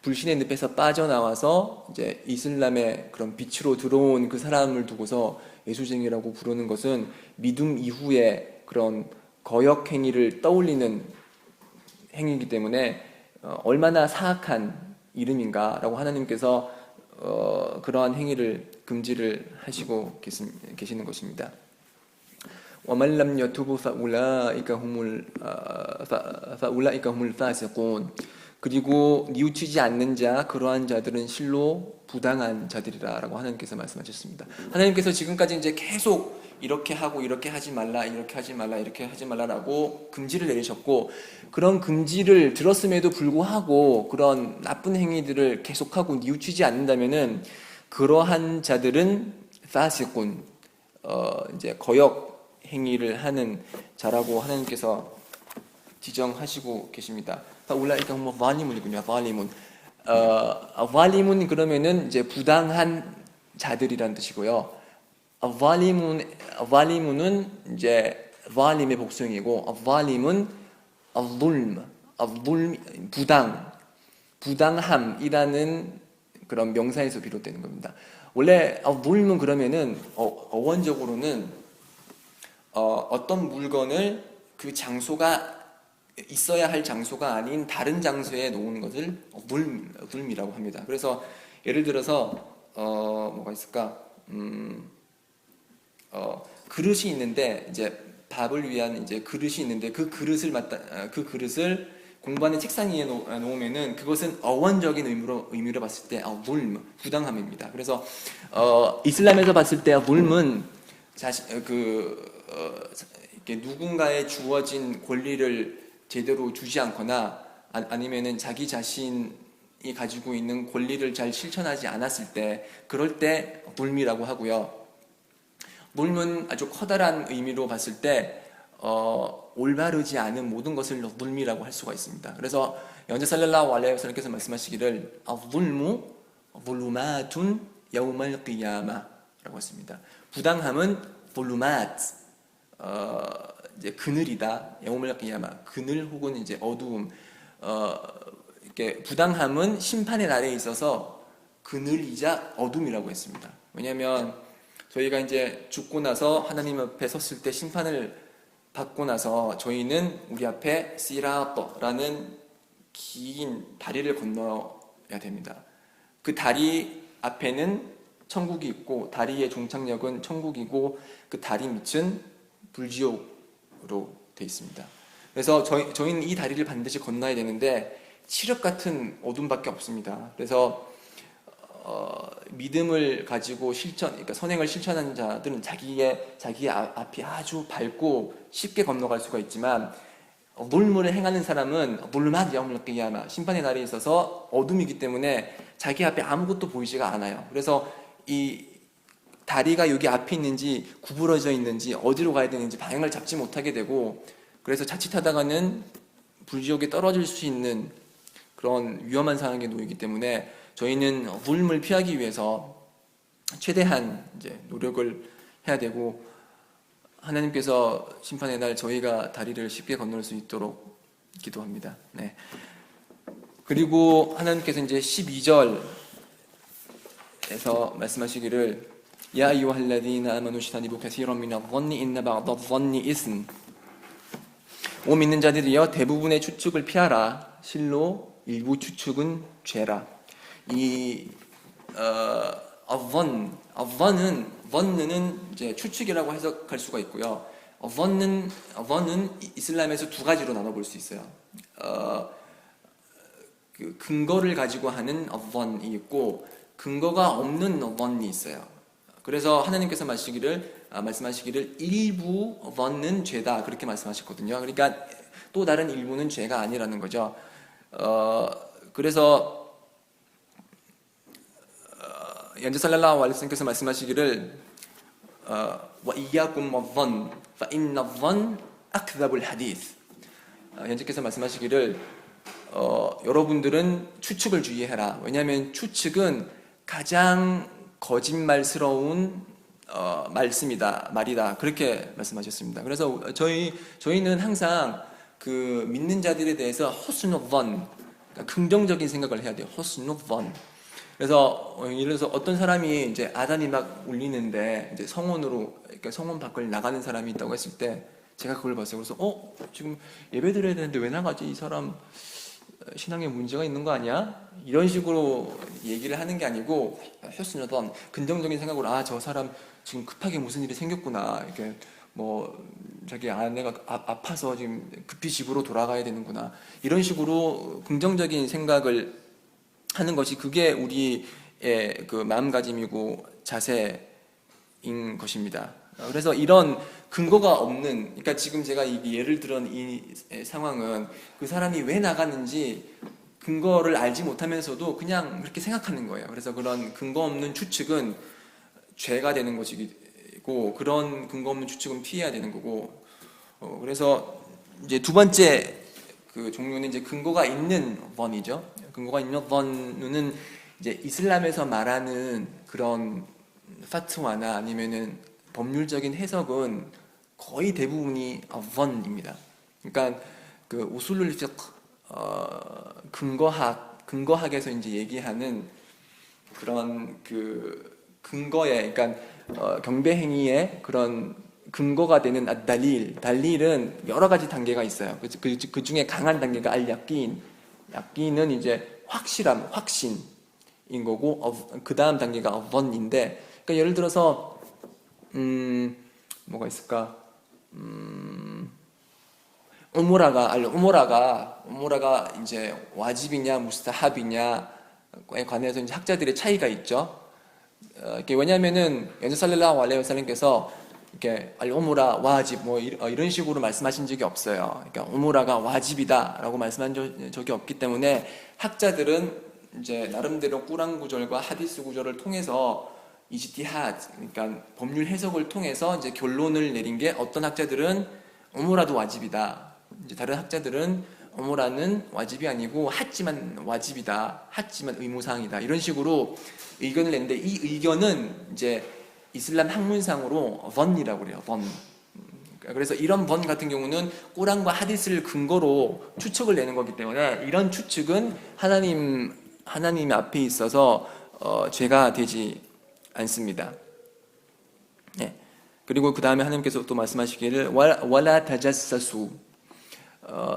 늪에서 빠져나와서 이제 이슬람의 그런 빛으로 들어온 그 사람을 두고서 예수쟁이라고 부르는 것은 믿음 이후의 그런 거역 행위를 떠올리는 행위이기 때문에 얼마나 사악한 이름인가라고 하나님께서 그러한 행위를 금지를 하시고 계시는 것입니다. وَمَنْ لَمْ يَتُبْ فَأُولَٰئِكَ هُمُ الْفَاسِقُونَ. 그리고 뉘우치지 않는 자, 그러한 자들은 실로 부당한 자들이라라고 하나님께서 말씀하셨습니다. 하나님께서 지금까지 이제 계속 이렇게 하고 이렇게 하지 말라, 이렇게 하지 말라, 이렇게 하지 말라라고 금지를 내리셨고, 그런 금지를 들었음에도 불구하고 그런 나쁜 행위들을 계속하고 뉘우치지 않는다면은 그러한 자들은 파시꾼, 이제 거역 행위를 하는 자라고 하나님께서 지정하시고 계십니다. 울라이까 뭐 발리문이군요. 발리문. 발리문 그러면은 이제 부당한 자들이란 뜻이고요. 발리문은 이제 발림의 복수형이고 발림은 부당함이라는 그런 명사에서 비롯되는 겁니다. 원래 zulm은 그러면은 어원적으로는 어떤 물건을 그 장소가 있어야 할 장소가 아닌 다른 장소에 놓은 것을 zulm이라고 합니다. 그래서 예를 들어서 뭐가 있을까? 그릇이 있는데 이제 밥을 위한 이제 그릇이 있는데 그 그릇을 공부하는 책상 위에 놓으면은 그것은 어원적인 의미로 봤을 때 zulm, 부당함입니다. 그래서 이슬람에서 봤을 때 zulm은 이렇게 누군가에 주어진 권리를 제대로 주지 않거나 아니면은 자기 자신이 가지고 있는 권리를 잘 실천하지 않았을 때, 그럴 때 zulm이라고 하고요. zulm은 아주 커다란 의미로 봤을 때 올바르지 않은 모든 것을 zulm이라고 할 수가 있습니다. 그래서 연자 살랄라후 알레이히 와살람께서 말씀하시기를 zulmu zulumatun yawmal qiyamah라고 했습니다. 부당함은 zulumat, 이제 그늘이다. 여우말 기야마, 그늘 혹은 이제 어두움. 이렇게 부당함은 심판의 날에 있어서 그늘이자 어둠이라고 했습니다. 왜냐하면 저희가 이제 죽고 나서 하나님 앞에 섰을 때 심판을 받고 나서 저희는 우리 앞에 시라떠라는 긴 다리를 건너야 됩니다. 그 다리 앞에는 천국이 있고 다리의 종착역은 천국이고 그 다리 밑은 불지옥으로 되어 있습니다. 그래서 저희는 이 다리를 반드시 건너야 되는데 칠흑 같은 어둠밖에 없습니다. 그래서 믿음을 가지고 그러니까 선행을 실천하는 자들은 자기의 앞이 아주 밝고 쉽게 건너갈 수가 있지만 zulm을 행하는 사람은 zulmat 여움ul qiyamah, 심판의 날에 있어서 어둠이기 때문에 자기 앞에 아무것도 보이지가 않아요. 그래서 이 다리가 여기 앞에 있는지 구부러져 있는지 어디로 가야 되는지 방향을 잡지 못하게 되고, 그래서 자칫하다가는 불지옥에 떨어질 수 있는 그런 위험한 상황에 놓이기 때문에 저희는 불임을 피하기 위해서 최대한 이제 노력을 해야 되고, 하나님께서 심판의 날 저희가 다리를 쉽게 건널 수 있도록 기도합니다. 네. 그리고 하나님께서 이제 12절에서 말씀하시기를 야 아이유할라디나 아마누 시타니부 카시런 미나 번니 인나 바다 번니 이슨. 오 믿는 자들이여 대부분의 추측을 피하라. 실로 일부 추측은 죄라. 이 번는 이제 추측이라고 해석할 수가 있고요. 번은 이슬람에서 두 가지로 나눠볼 수 있어요. 그 근거를 가지고 하는 번이 있고 근거가 없는 번이 있어요. 그래서 하나님께서 말씀하시기를 일부 번은 죄다 그렇게 말씀하셨거든요. 그러니까 또 다른 일부는 죄가 아니라는 거죠. 그래서 연재 살랄라hu 알aihi wasallam께서 말씀하시기를 와 이야kum wadhann fa inna dhann akdhabul hadith. 연재께서 말씀하시기를 여러분들은 추측을 주의해라. 왜냐하면 추측은 가장 거짓말스러운 말이다. 그렇게 말씀하셨습니다. 그래서 저희는 항상 그 믿는 자들에 대해서 호스누 번, 그러니까 긍정적인 생각을 해야 돼요. 호스누 번. 그래서 예를 들어서 어떤 사람이 이제 아단이 막 울리는데 이제 성원으로, 그러니까 성원 밖을 나가는 사람이 있다고 했을 때 제가 그걸 봤어요. 그래서 지금 예배 드려야 되는데 왜 나가지? 이 사람 신앙에 문제가 있는 거 아니야? 이런 식으로 얘기를 하는 게 아니고 효스너던 긍정적인 생각으로 저 사람 지금 급하게 무슨 일이 생겼구나. 이렇게 뭐 자기 아내가 아파서 지금 급히 집으로 돌아가야 되는구나. 이런 식으로 긍정적인 생각을 하는 것이 그게 우리의 그 마음가짐이고 자세인 것입니다. 그래서 이런 근거가 없는, 그러니까 지금 제가 예를 들은 이 상황은 그 사람이 왜 나갔는지 근거를 알지 못하면서도 그냥 그렇게 생각하는 거예요. 그래서 그런 근거 없는 추측은 죄가 되는 것이고, 그런 근거 없는 추측은 피해야 되는 거고, 그래서 이제 두 번째 그 종류는 이제 근거가 있는 번이죠. 근거가 있는 번은 이제 이슬람에서 말하는 그런 파트와나 아니면은 법률적인 해석은 거의 대부분이 번입니다. 그러니까 그 우술룰 피크 근거학에서 이제 얘기하는 그런 그 근거에, 그러니까 경배 행위의 그런 근거가 되는 달릴은 여러 가지 단계가 있어요. 그 중에 강한 단계가 약기는 이제 확실함, 확신인 거고, 그 다음 단계가 번인데, 그러니까 예를 들어서 뭐가 있을까? 우무라가 이제 와집이냐 무스타합이냐에 관해서 이제 학자들의 차이가 있죠. 왜냐하면은 연주 살랄라hu 알레이 와살람께서 이렇게 우무라 와집 뭐 이런 식으로 말씀하신 적이 없어요. 그러니까 우무라가 와집이다라고 말씀한 적이 없기 때문에 학자들은 이제 나름대로 꾸란 구절과 하디스 구절을 통해서 이지티하드, 그러니까 법률 해석을 통해서 이제 결론을 내린 게, 어떤 학자들은 우무라도 와집이다. 이제 다른 학자들은 우무라는 와집이 아니고 하지만 와집이다. 하지만 의무사항이다. 이런 식으로 의견을 냈는데, 이 의견은 이제 이슬람 학문상으로 번이라고 그래요. 번. 그래서 이런 번 같은 경우는 꾸란과 하디스를 근거로 추측을 내는 거기 때문에 이런 추측은 하나님 앞에 있어서 죄가 되지 않습니다. 네. 그리고 그 다음에 하나님께서 또 말씀하시기를 와라 타자사수,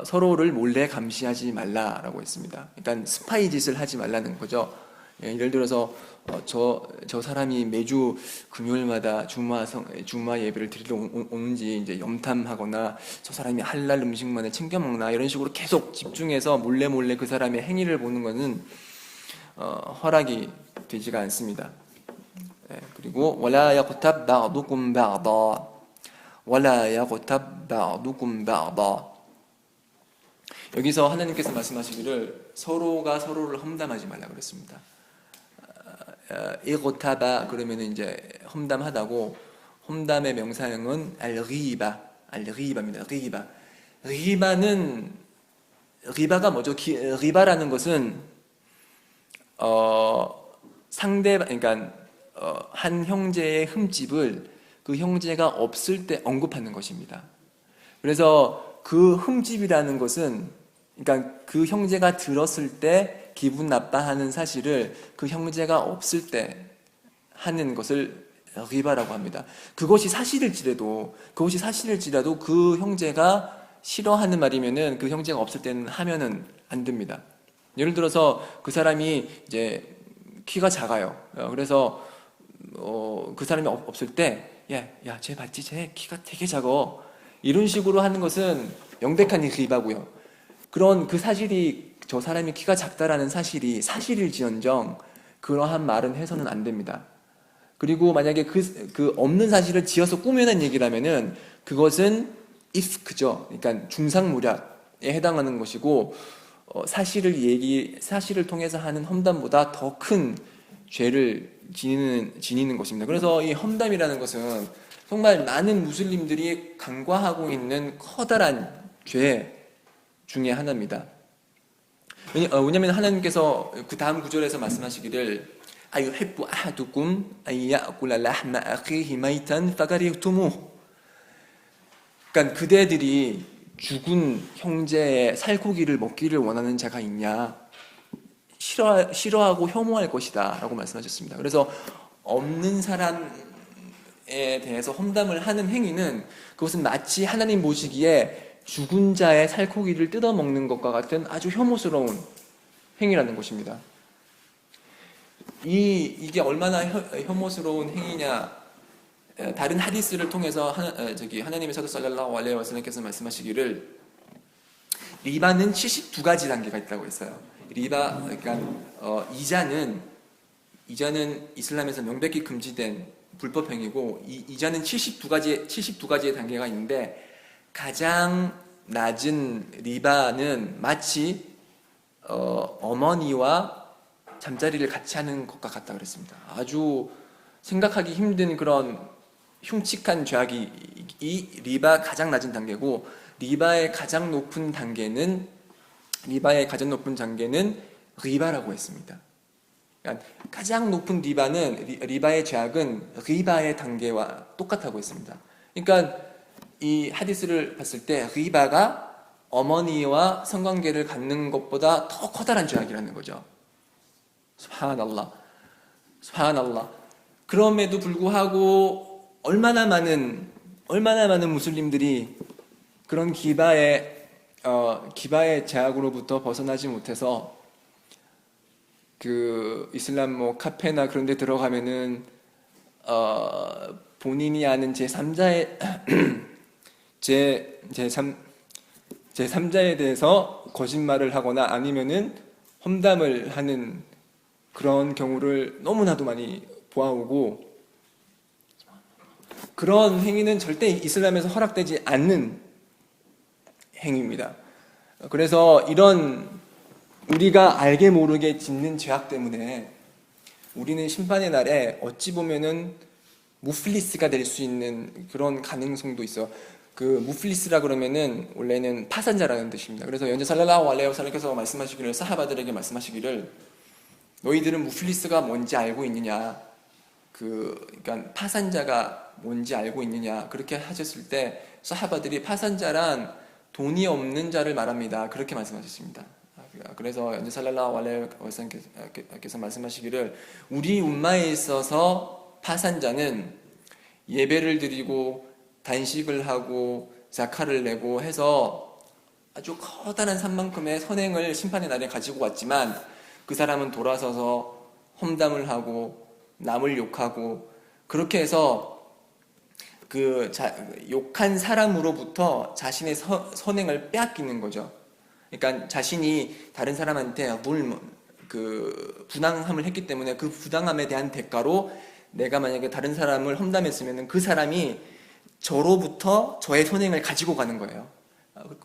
서로를 몰래 감시하지 말라라고 했습니다. 그러니까 스파이 짓을 하지 말라는 거죠. 예를 들어서 저 사람이 매주 금요일마다 주마 예배를 드리러 오는지 이제 염탐하거나, 저 사람이 할랄 음식만을 챙겨 먹나, 이런 식으로 계속 집중해서 몰래 그 사람의 행위를 보는 것은 허락이 되지가 않습니다. 그리고 wala yaghtab ba'dukum ba'da, wala yaghtab ba'dukum ba'da. 여기서 하나님께서 말씀하시기를 서로가 서로를 험담하지 말라 그랬습니다. 이고타바 그러면은 이제 험담하다고, 험담의 명사형은 알리바입니다. 리바가 뭐죠? 리바라는 것은 그러니까 한 형제의 흠집을 그 형제가 없을 때 언급하는 것입니다. 그래서 그 흠집이라는 것은, 그러니까 그 형제가 들었을 때 기분 나빠하는 사실을 그 형제가 없을 때 하는 것을 리바라고 합니다. 그것이 사실일지라도 그 형제가 싫어하는 말이면은 그 형제가 없을 때는 하면은 안 됩니다. 예를 들어서 그 사람이 이제 키가 작아요. 그래서 그 사람이 없을 때 야, 쟤 봤지? 쟤 키가 되게 작어. 이런 식으로 하는 것은 명백한 리바고요. 그런 그 사실이, 저 사람이 키가 작다라는 사실이 사실일지언정 그러한 말은 해서는 안 됩니다. 그리고 만약에 그 없는 사실을 지어서 꾸며낸 얘기라면은 그것은 if크죠. 그러니까 중상모략에 해당하는 것이고, 사실을 통해서 하는 험담보다 더 큰 죄를 지니는 것입니다. 그래서 이 험담이라는 것은 정말 많은 무슬림들이 간과하고 있는 커다란 죄 중에 하나입니다. 왜냐하면 하나님께서 그 다음 구절에서 말씀하시기를 아유히부 아하두kum 안 야kul라 라hma 아키히 마이탄 파가리투무. 그러니까 그대들이 죽은 형제의 살코기를 먹기를 원하는 자가 있냐? 싫어하고 혐오할 것이다 라고 말씀하셨습니다. 그래서 없는 사람에 대해서 험담을 하는 행위는, 그것은 마치 하나님 보시기에 죽은 자의 살코기를 뜯어먹는 것과 같은 아주 혐오스러운 행위라는 것입니다. 이게 얼마나 혐오스러운 행위냐, 다른 하디스를 통해서 하나님의 사도 살랄라후 알레이히 와살람께서 말씀하시기를 리바는 72가지 단계가 있다고 했어요. 리바, 그러니까 이자는 이슬람에서 명백히 금지된 불법 행위고, 이자는 72가지의 단계가 있는데, 가장 낮은 리바는 마치 어머니와 잠자리를 같이 하는 것과 같다 그랬습니다. 아주 생각하기 힘든 그런 흉측한 죄악이 이 리바 가장 낮은 단계고, 리바의 가장 높은 단계는 리바라고 했습니다. 그러니까 가장 높은 리바의 죄악은 리바의 단계와 똑같다고 했습니다. 그러니까 이 하디스를 봤을 때 리바가 어머니와 성관계를 갖는 것보다 더 커다란 죄악이라는 거죠. 스subhanallah. 그럼에도 불구하고 얼마나 많은 무슬림들이 그런 기바의 제약으로부터 벗어나지 못해서 그 이슬람 뭐 카페나 그런 데 들어가면은 본인이 아는 제3자에 대해서 거짓말을 하거나 아니면은 험담을 하는 그런 경우를 너무나도 많이 보아오고, 그런 행위는 절대 이슬람에서 허락되지 않는 행위입니다. 그래서 이런 우리가 알게 모르게 짓는 죄악 때문에 우리는 심판의 날에 어찌 보면은 무플리스가 될 수 있는 그런 가능성도 있어요. 그 무플리스라 그러면은 원래는 파산자라는 뜻입니다. 그래서 연재 살랄라후 알레이히 와살람께서 말씀하시기를, 사하바들에게 말씀하시기를, 너희들은 무플리스가 뭔지 알고 있느냐? 그러니까 파산자가 뭔지 알고 있느냐? 그렇게 하셨을 때 사하바들이 파산자란 돈이 없는 자를 말합니다. 그렇게 말씀하셨습니다. 그래서 연재 살랄라후 알레이히 와살람께서 말씀하시기를, 우리 umma에 있어서 파산자는 예배를 드리고 단식을 하고 자카를 내고 해서 아주 커다란 산만큼의 선행을 심판의 날에 가지고 왔지만, 그 사람은 돌아서서 험담을 하고 남을 욕하고, 그렇게 해서 욕한 사람으로부터 자신의 선행을 빼앗기는 거죠. 그러니까 자신이 다른 사람한테 부당함을 했기 때문에 그 부당함에 대한 대가로 내가 만약에 다른 사람을 험담했으면 그 사람이 저로부터 저의 선행을 가지고 가는 거예요.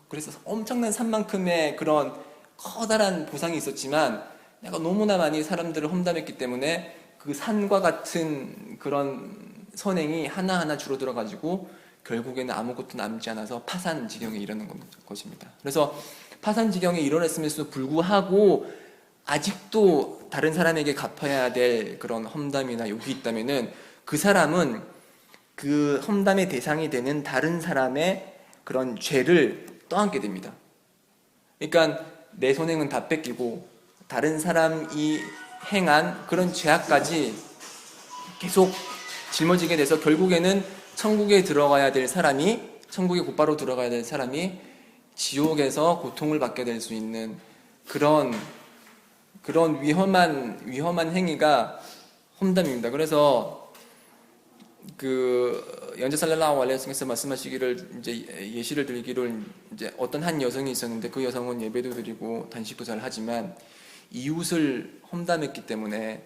그래서 엄청난 산만큼의 그런 커다란 보상이 있었지만, 내가 너무나 많이 사람들을 험담했기 때문에 그 산과 같은 그런 선행이 하나하나 줄어들어 가지고 결국에는 아무것도 남지 않아서 파산 지경에 이르는 것입니다. 그래서 파산 지경에 이르렀음에도 불구하고 아직도 다른 사람에게 갚아야 될 그런 험담이나 욕이 있다면은 그 사람은 그 험담의 대상이 되는 다른 사람의 그런 죄를 떠안게 됩니다. 그러니까 내 선행은 다 뺏기고 다른 사람이 행한 그런 죄악까지 계속 짊어지게 돼서 결국에는 천국에 들어가야 될 사람이, 천국에 곧바로 들어가야 될 사람이 지옥에서 고통을 받게 될 수 있는 그런 위험한 행위가 험담입니다. 그래서 그 연재 살랄라후 알레이히 와살lam께서 말씀하시기를 이제 예시를 들기를 이제 어떤 한 여성이 있었는데 그 여성은 예배도 드리고 단식도 잘 하지만 이웃을 험담했기 때문에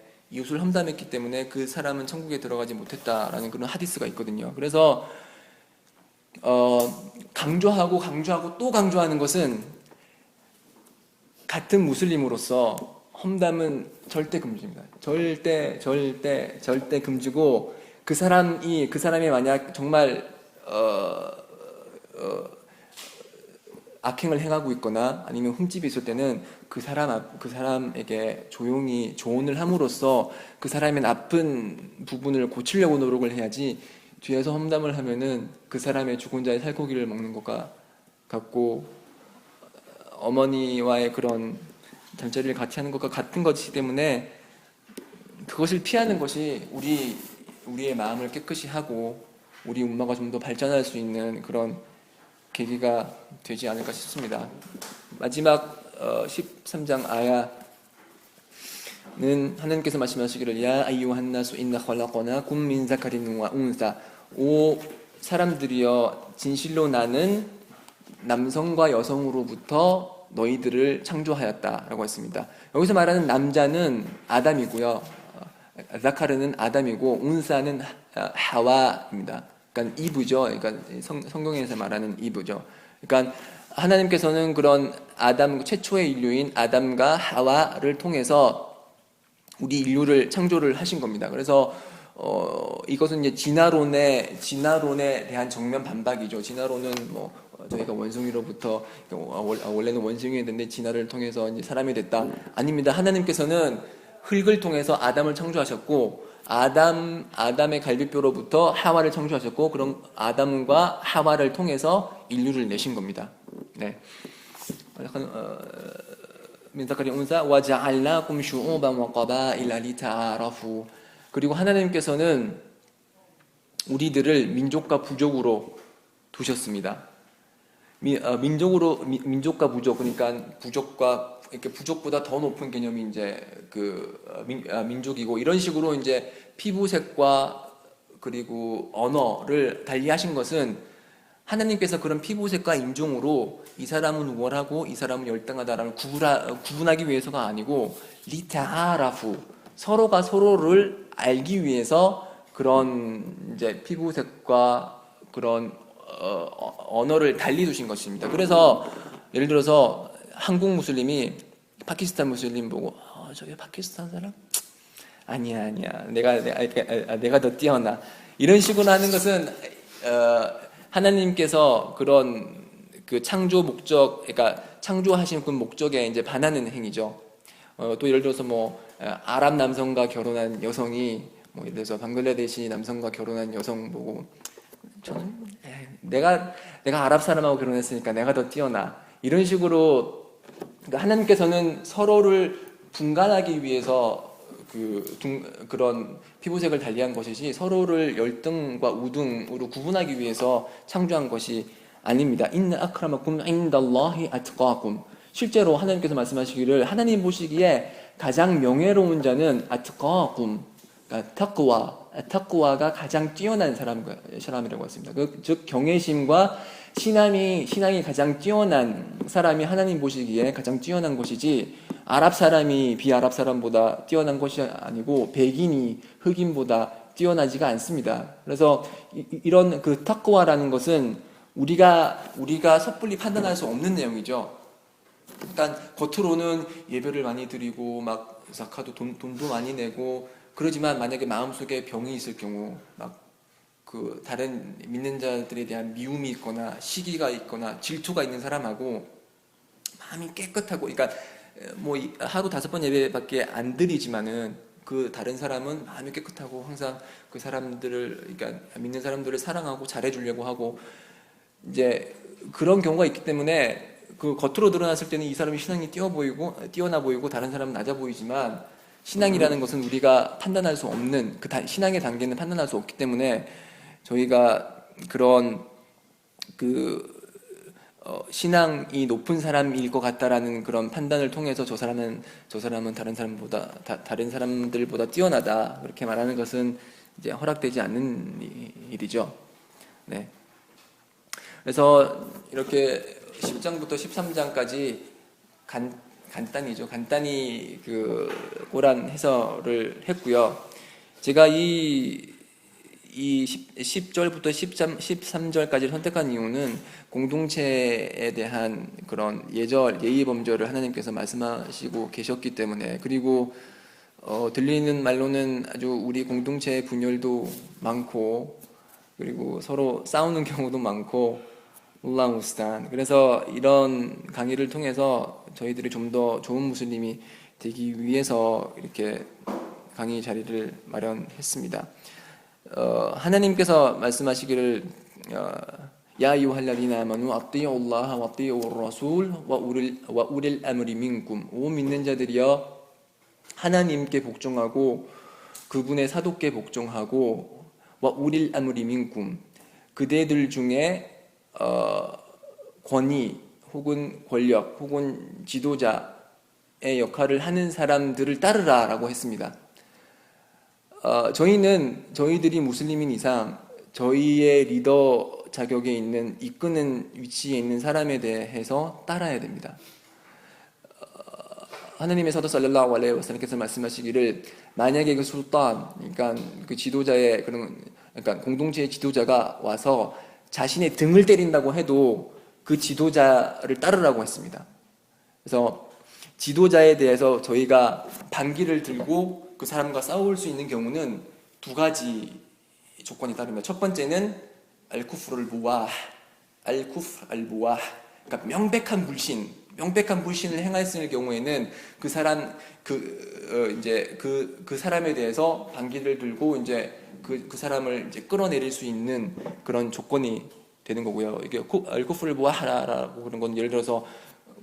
그 사람은 천국에 들어가지 못했다라는 그런 하디스가 있거든요. 그래서 강조하고 또 강조하는 것은 같은 무슬림으로서 험담은 절대 금지입니다. 절대 금지고 그 사람이 만약 정말 악행을 행하고 있거나 아니면 흠집이 있을 때는 그 사람에게 조용히 조언을 함으로써 그 사람의 나쁜 부분을 고치려고 노력을 해야지 뒤에서 험담을 하면은 그 사람의 죽은 자의 살코기를 먹는 것과 같고 어머니와의 그런 잠자리를 같이 하는 것과 같은 것이기 때문에 그것을 피하는 것이 우리의 마음을 깨끗이 하고 우리 umma가 좀 더 발전할 수 있는 그런 계기가 되지 않을까 싶습니다. 마지막 13장 아야는 하나님께서 말씀하시기를 야 아이유한나수 인나 컬라거나쿰 민 자카린 와 운사 오 사람들이여 진실로 나는 남성과 여성으로부터 너희들을 창조하였다라고 했습니다. 여기서 말하는 남자는 아담이고요. 자카르는 아담이고 운사는 하와입니다. 그러니까 이브죠. 그러니까 성경에서 말하는 이브죠. 그러니까 하나님께서는 그런 아담 최초의 인류인 아담과 하와를 통해서 우리 인류를 창조를 하신 겁니다. 그래서 이것은 이제 진화론에 대한 정면 반박이죠. 진화론은 뭐 저희가 원숭이로부터 원래는 원숭이였는데 진화를 통해서 이제 사람이 됐다. 아닙니다. 하나님께서는 흙을 통해서 아담을 창조하셨고 아담의 갈비뼈로부터 하와를 창조하셨고 그런 아담과 하와를 통해서 인류를 내신 겁니다. 네. 민사카리 운사 와자알나쿰 슈우반 와 qabaila 리타아라푸 그리고 하나님께서는 우리들을 민족과 부족으로 두셨습니다. 민족과 부족 그러니까 이렇게 부족보다 더 높은 개념이 이제 민족이고 이런 식으로 이제 피부색과 그리고 언어를 달리하신 것은 하나님께서 그런 피부색과 인종으로 이 사람은 우월하고 이 사람은 열등하다라는 구분하기 위해서가 아니고 리타아라후 서로가 서로를 알기 위해서 그런 이제 피부색과 그런 언어를 달리 두신 것입니다. 그래서 예를 들어서 한국 무슬림이 파키스탄 무슬림 보고 저게 파키스탄 사람? 아니야 내가 더 뛰어나 이런 식으로 하는 것은 하나님께서 그런 그 창조 목적 그러니까 창조하신 그 목적에 이제 반하는 행위죠. 또 예를 들어서 뭐 아랍 남성과 결혼한 여성이 뭐 예를 들어서 방글라데시 남성과 결혼한 여성 보고 저는 내가 아랍 사람하고 결혼했으니까 내가 더 뛰어나 이런 식으로 그러니까 하나님께서는 서로를 분간하기 위해서 그런 피부색을 달리한 것이지 서로를 열등과 우등으로 구분하기 위해서 창조한 것이 아닙니다. 인나 아크라마쿰 인달라히 아트까쿰 실제로 하나님께서 말씀하시기를 하나님 보시기에 가장 명예로운 자는 아트까쿰 그러니까 타크와가 가장 뛰어난 사람이라고 했습니다. 즉 경외심과 신앙이 가장 뛰어난 사람이 하나님 보시기에 가장 뛰어난 것이지 아랍 사람이 비아랍 사람보다 뛰어난 것이 아니고 백인이 흑인보다 뛰어나지가 않습니다. 그래서 이런 그 타크와라는 것은 우리가 섣불리 판단할 수 없는 내용이죠. 일단 겉으로는 예배를 많이 드리고 막 자카도 돈도 많이 내고 그러지만 만약에 마음속에 병이 있을 경우 막 그 다른 믿는 자들에 대한 미움이 있거나 시기가 있거나 질투가 있는 사람하고 마음이 깨끗하고, 그러니까 뭐 하루 5번 예배밖에 안 드리지만은 그 다른 사람은 마음이 깨끗하고 항상 그 사람들을, 그러니까 믿는 사람들을 사랑하고 잘해주려고 하고, 이제 그런 경우가 있기 때문에 그 겉으로 드러났을 때는 이 사람이 신앙이 뛰어나 보이고 다른 사람은 낮아 보이지만, 신앙이라는 것은 우리가 판단할 수 없는, 그 신앙의 단계는 판단할 수 없기 때문에 저희가 그런 신앙이 높은 사람일 것 같다라는 그런 판단을 통해서 저 사람은 다른 사람들보다 뛰어나다, 그렇게 말하는 것은 이제 허락되지 않는 일이죠. 네. 그래서 이렇게 10장부터 13장까지 간단히 그 꼬란 해설을 했고요. 제가 이 10절부터 13절까지를 선택한 이유는 공동체에 대한 그런 예의 범절을 하나님께서 말씀하시고 계셨기 때문에, 그리고 들리는 말로는 아주 우리 공동체의 분열도 많고, 그리고 서로 싸우는 경우도 많고, 울라우스탄. 그래서 이런 강의를 통해서 저희들이 좀 더 좋은 무슬림이 되기 위해서 이렇게 강의 자리를 마련했습니다. 하나님께서 말씀하시기를 야 아이유할라디나 아마누 아띠우ল্라하 와 아띠우르 라술 와 우릴 아므리 민쿰. 오 믿는 자들이여, 하나님께 복종하고 그분의 사도께 복종하고, 와 우릴 아므리 민쿰, 그대들 중에 권위 혹은 권력 혹은 지도자의 역할을 하는 사람들을 따르라라고 했습니다. 저희들이 무슬림인 이상 저희의 리더 자격에 있는, 이끄는 위치에 있는 사람에 대해서 따라야 됩니다. 하느님의 사도 살랄라후 알레이히 와살람께서 말씀하시기를, 만약에 그 술단, 그러니까 그 지도자의 그러니까 공동체의 지도자가 와서 자신의 등을 때린다고 해도 그 지도자를 따르라고 했습니다. 그래서 지도자에 대해서 저희가 반기를 들고 그 사람과 싸울 수 있는 경우는 2가지 조건이 따릅니다. 첫 번째는 알쿠프를 무아, 그러니까 명백한 불신을 행했을 경우에는 그 사람에 대해서 반기를 들고 이제 그 사람을 이제 끌어내릴 수 있는 그런 조건이 되는 거고요. 이게 알쿠프를 무아라고 그런 건, 예를 들어서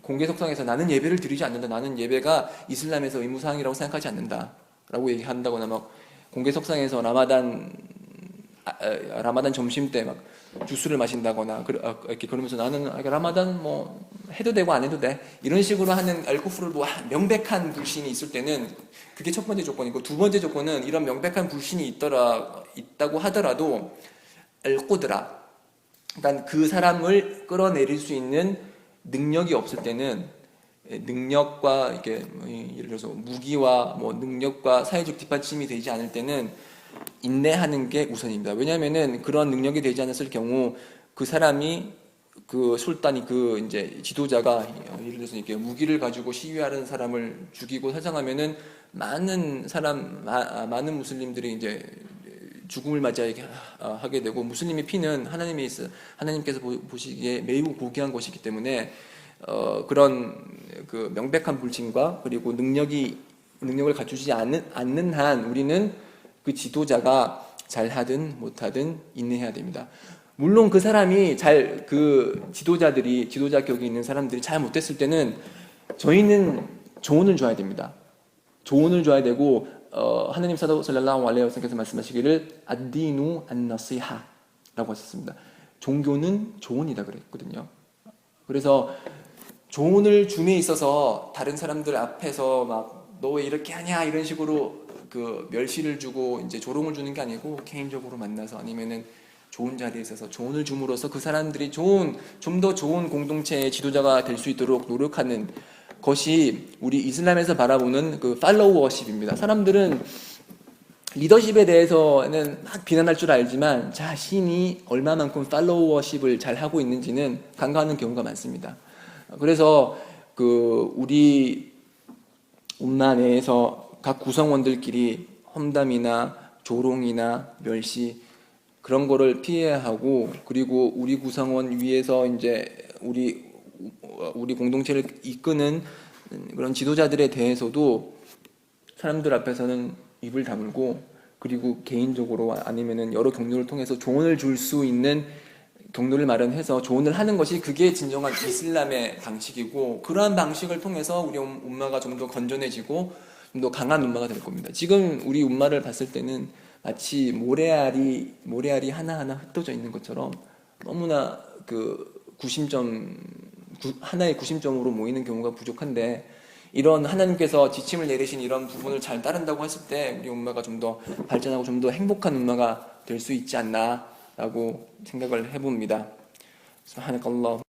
공개석상에서 나는 예배를 드리지 않는다, 나는 예배가 이슬람에서 의무사항이라고 생각하지 않는다 라고 얘기한다거나, 막 공개석상에서 라마단 점심 때 막 주스를 마신다거나 이렇게 그러면서 나는 라마단 뭐 해도 되고 안 해도 돼, 이런 식으로 하는 알쿠프를 뭐 명백한 불신이 있을 때는 그게 첫 번째 조건이고, 2번째 조건은 이런 명백한 불신이 있다고 하더라도 알꾸드라, 그러니까 그 사람을 끌어내릴 수 있는 능력이 없을 때는, 능력과 이렇게 예를 들어서 무기와 뭐 능력과 사회적 뒷받침이 되지 않을 때는 인내하는 게 우선입니다. 왜냐하면은 그런 능력이 되지 않았을 경우 그 사람이, 그 술단이, 그 이제 지도자가 예를 들어서 이렇게 무기를 가지고 시위하는 사람을 죽이고 살상하면은 많은 무슬림들이 이제 죽음을 맞이하게 되고, 무슬림의 피는 하나님께서 보시기에 매우 고귀한 것이기 때문에 그런 그 명백한 불신과 그리고 능력을 갖추지 않는 한 우리는 그 지도자가 잘하든 못하든 인내해야 됩니다. 물론 그 사람이 그 지도자 격에 있는 사람들이 잘 못했을 때는 저희는 조언을 줘야 됩니다. 조언을 줘야 되고, 하느님 사도 살랄라후 알레이히 와살lam께서 말씀하시기를 ad디누 안나시하 라고 하셨습니다. 종교는 조언이다 그랬거든요. 그래서 조언을 줌에 있어서 다른 사람들 앞에서 막 너 왜 이렇게 하냐 이런 식으로 그 멸시를 주고 이제 조롱을 주는 게 아니고, 개인적으로 만나서 아니면은 좋은 자리에 있어서 조언을 줌으로써 그 사람들이 좀 더 좋은 공동체의 지도자가 될 수 있도록 노력하는 것이 우리 이슬람에서 바라보는 그 팔로우 워십입니다. 사람들은 리더십에 대해서는 막 비난할 줄 알지만 자신이 얼마만큼 팔로우 워십을 잘 하고 있는지는 간과하는 경우가 많습니다. 그래서 우리 umma 내에서 각 구성원들끼리 험담이나 조롱이나 멸시 그런 거를 피해야 하고, 그리고 우리 구성원 위에서 이제 우리 공동체를 이끄는 그런 지도자들에 대해서도 사람들 앞에서는 입을 다물고, 그리고 개인적으로 아니면은 여러 경로를 통해서 조언을 줄 수 있는 경로를 마련해서 조언을 하는 것이 그게 진정한 이슬람의 방식이고, 그러한 방식을 통해서 우리 umma가 좀 더 건전해지고 좀 더 강한 umma가 될 겁니다. 지금 우리 umma를 봤을 때는 마치 모래알이 하나하나 흩어져 있는 것처럼 너무나 하나의 구심점으로 모이는 경우가 부족한데, 이런 하나님께서 지침을 내리신 이런 부분을 잘 따른다고 했을 때 우리 umma가 좀 더 발전하고 좀 더 행복한 umma가 될 수 있지 않나라고 생각을 해봅니다. 수브하나kallah.